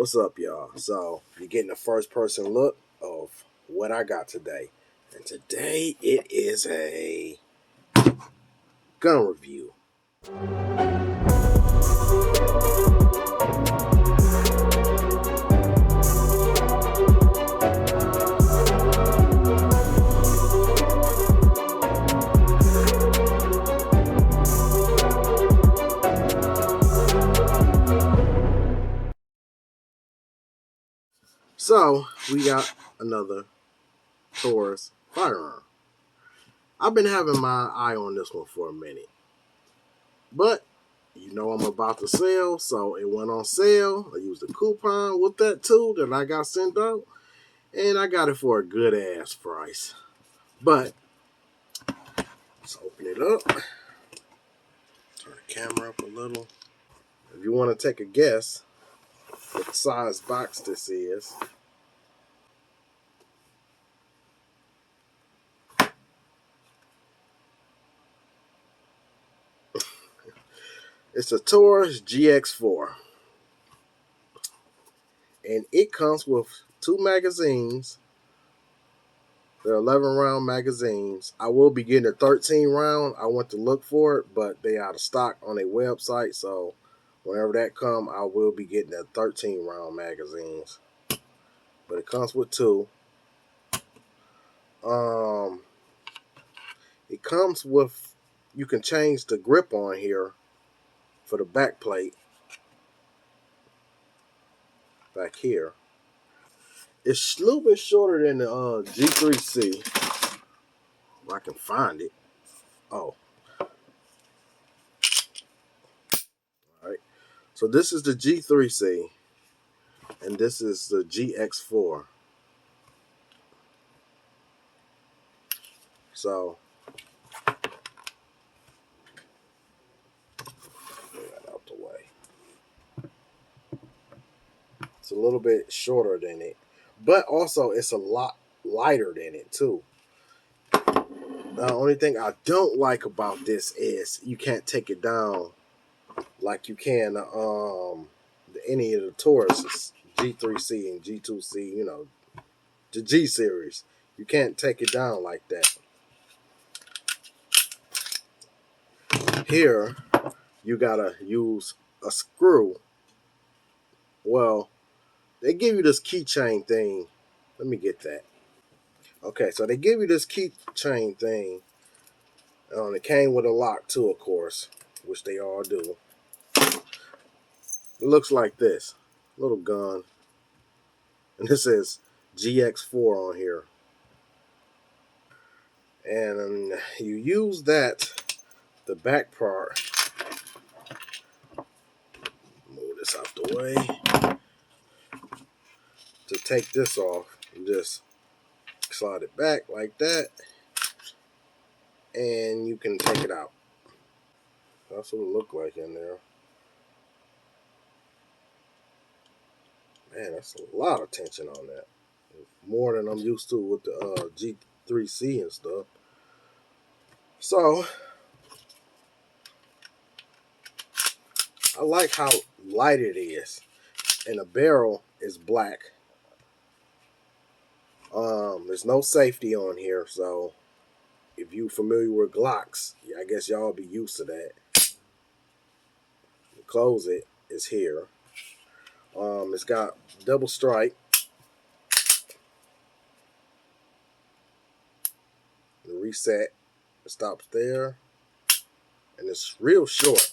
What's up, y'all? So you're getting a first person look of what I got today. And today it is a gun review. So we got another Taurus firearm. I've been having my eye on this one for a minute, but you know I'm about to sell, so it went on sale. I used a coupon with that too that I got sent out, and I got it for a good ass price. But let's open it up. Turn the camera up a little. If you want to take a guess what size box this is, it's a Taurus GX4. And it comes with 2 magazines. They're 11 round magazines. I will be getting a 13 round. I went to look for it, but they out of stock on their website. So whenever that come, I will be getting the 13 round magazines. But it comes with 2. It comes with, you can change the grip on here for the back plate. Back here. It's a little bit shorter than the G3C. If I can find it. Oh. Alright. So this is the G3C. And this is the GX4. So get that out the way. It's a little bit shorter than it, but also it's a lot lighter than it too. The only thing I don't like about this is you can't take it down like you can any of the Tauruses, G3C and G2C, you know, the G series. You can't take it down like that. Here, you gotta use a screw. Well, they give you this keychain thing. Let me get that. Okay, so they give you this keychain thing. It came with a lock too, of course, which they all do. It looks like this. Little gun. And this says GX4 on here. And you use that, the back part. Move this out the way. To take this off. You just slide it back like that. And you can take it out. That's what it looked like in there. Man, that's a lot of tension on that. More than I'm used to with the G3C and stuff. So, I like how light it is. And the barrel is black. There's no safety on here, so if you're familiar with Glocks, I guess y'all be used to that. You close it, it's here. It's got double strike. The reset, it stops there. And it's real short.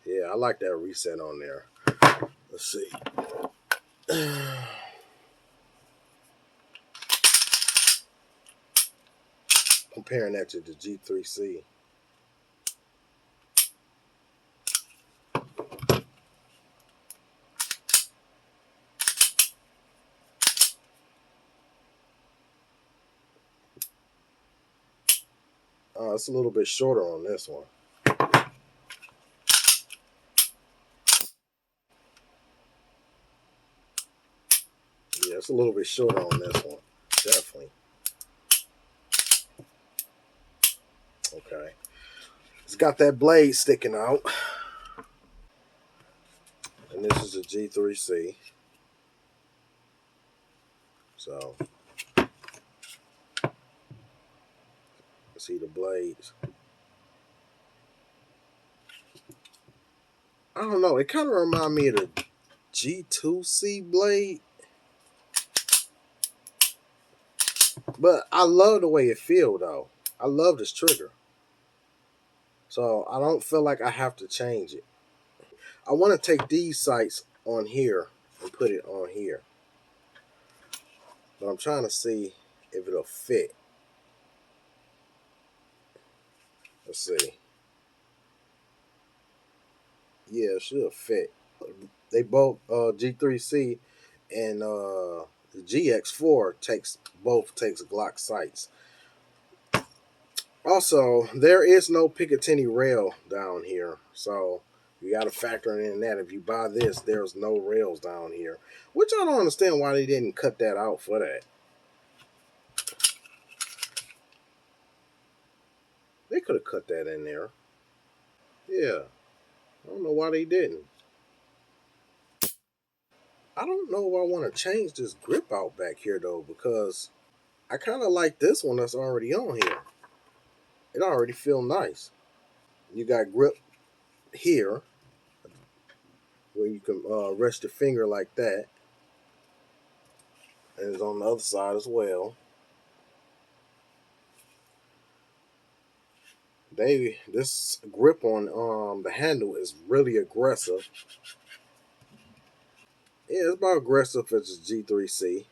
Yeah, I like that reset on there. Let's see. Comparing that to the G3C. It's a little bit shorter on this one. Yeah, it's a little bit shorter on this one. Definitely. Okay. It's got that blade sticking out. And this is a G3C. So, see the blades. I don't know. It kind of reminds me of the G2C blade. But I love the way it feels, though. I love this trigger. So, I don't feel like I have to change it. I want to take these sights on here and put it on here. But I'm trying to see if it'll fit. Let's see. Yeah, it should fit. They both G3C and the GX4 takes Glock sights. Also, there is no Picatinny Rail down here, so you got to factor in that. If you buy this, there's no rails down here, which I don't understand why they didn't cut that out for that. They could have cut that in there. Yeah, I don't know why they didn't. I don't know if I want to change this grip out back here though, because I kind of like this one that's already on here. It already feels nice. You got grip here where you can rest your finger like that, and it's on the other side as well. This grip on the handle is really aggressive. Yeah, it's about aggressive as a G3C.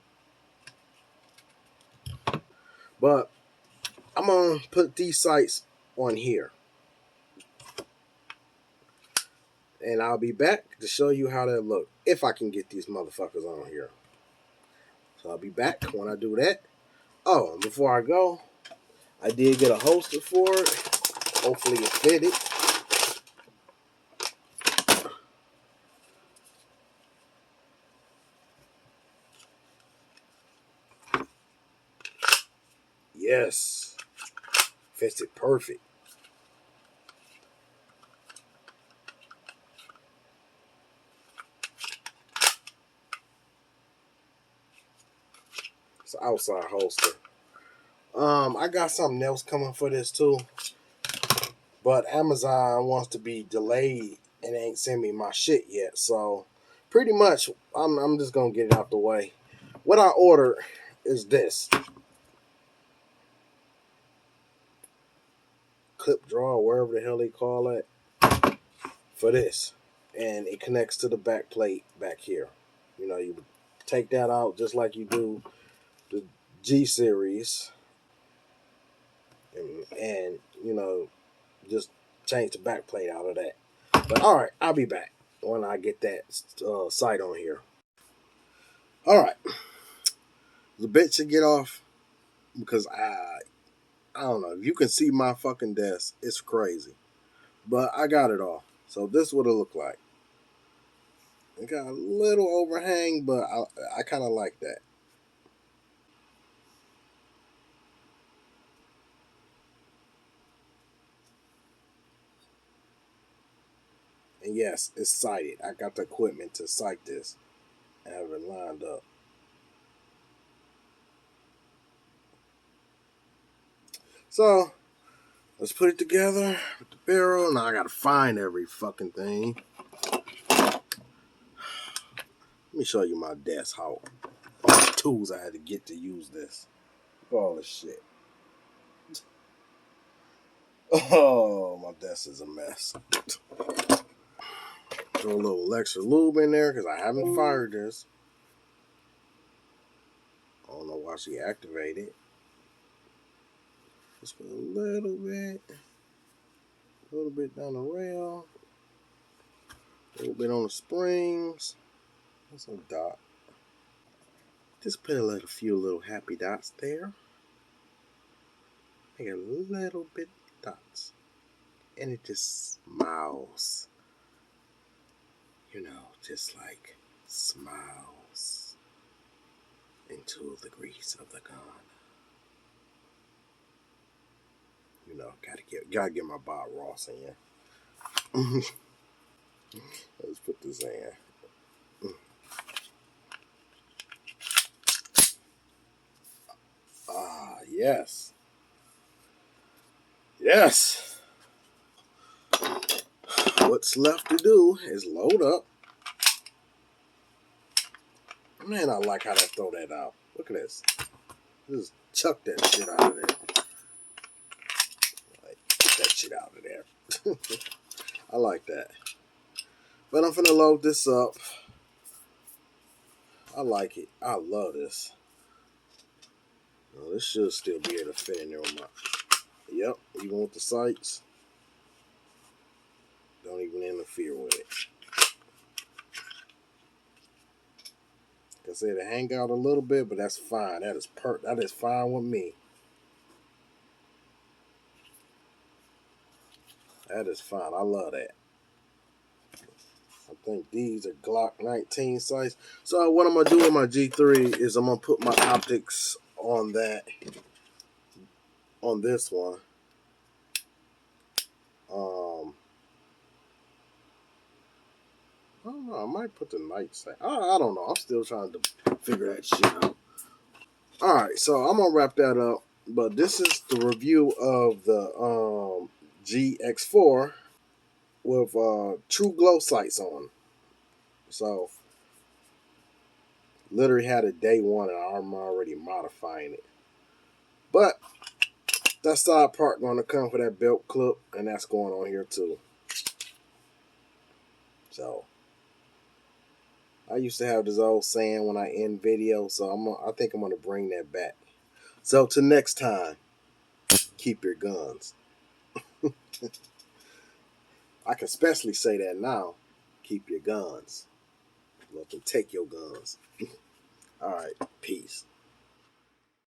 But I'm gonna put these sights on here, and I'll be back to show you how that look if I can get these motherfuckers on here. So I'll be back when I do that. Oh, and before I go, I did get a holster for it. Hopefully it fitted. Yes, fits it perfect. It's an outside holster. I got something else coming for this too, but Amazon wants to be delayed and ain't sent me my shit yet. So pretty much, I'm just gonna get it out the way. What I ordered is this clip drawer, wherever the hell they call it, for this, and it connects to the back plate back here. You know, you take that out just like you do the G series, and you know, just change the back plate out of that. But all right, I'll be back when I get that sight on here. All right, the bit should get off because I don't know if you can see my fucking desk. It's crazy, but I got it off. So this is what it look like. It got a little overhang, but I kind of like that. And yes, it's sighted. I got the equipment to sight this and have it lined up. So let's put it together with the barrel. Now I gotta find every fucking thing. Let me show you my desk, how all the tools I had to get to use this. Look at all this shit. Oh, my desk is a mess. Throw a little extra lube in there because I haven't fired this. I don't know why she activated. Just put a little bit down the rail, a little bit on the springs. That's a dot. Just put a few little happy dots there. Make a little bit dots. And it just smiles. You know, just like smiles into the grease of the gun. You know, gotta get my Bob Ross in. Let's put this in. Ah, yes. Yes. What's left to do is load up. Man, I like how they throw that out. Look at this. Just chuck that shit out of there. Like, get that shit out of there. I like that. But I'm finna load this up. I like it. I love this. Oh, this should still be able to fit in there on my... Yep, even with the sights. Don't even interfere with it. Like I said, it hang out a little bit, but that's fine. That is fine with me. That is fine. I love that. I think these are Glock 19 sights. So what I'm going to do with my G3 is I'm going to put my optics on that, on this one. I don't know. I might put the night sight. I don't know. I'm still trying to figure that shit out. Alright, so I'm going to wrap that up. But this is the review of the GX4 with true glow sights on. So, literally had a day one and I'm already modifying it. But that side part going to come for that belt clip, and that's going on here too. So, I used to have this old saying when I end videos, so I think I'm going to bring that back. So, till next time, keep your guns. I can especially say that now. Keep your guns. Let them take your guns. All right, peace.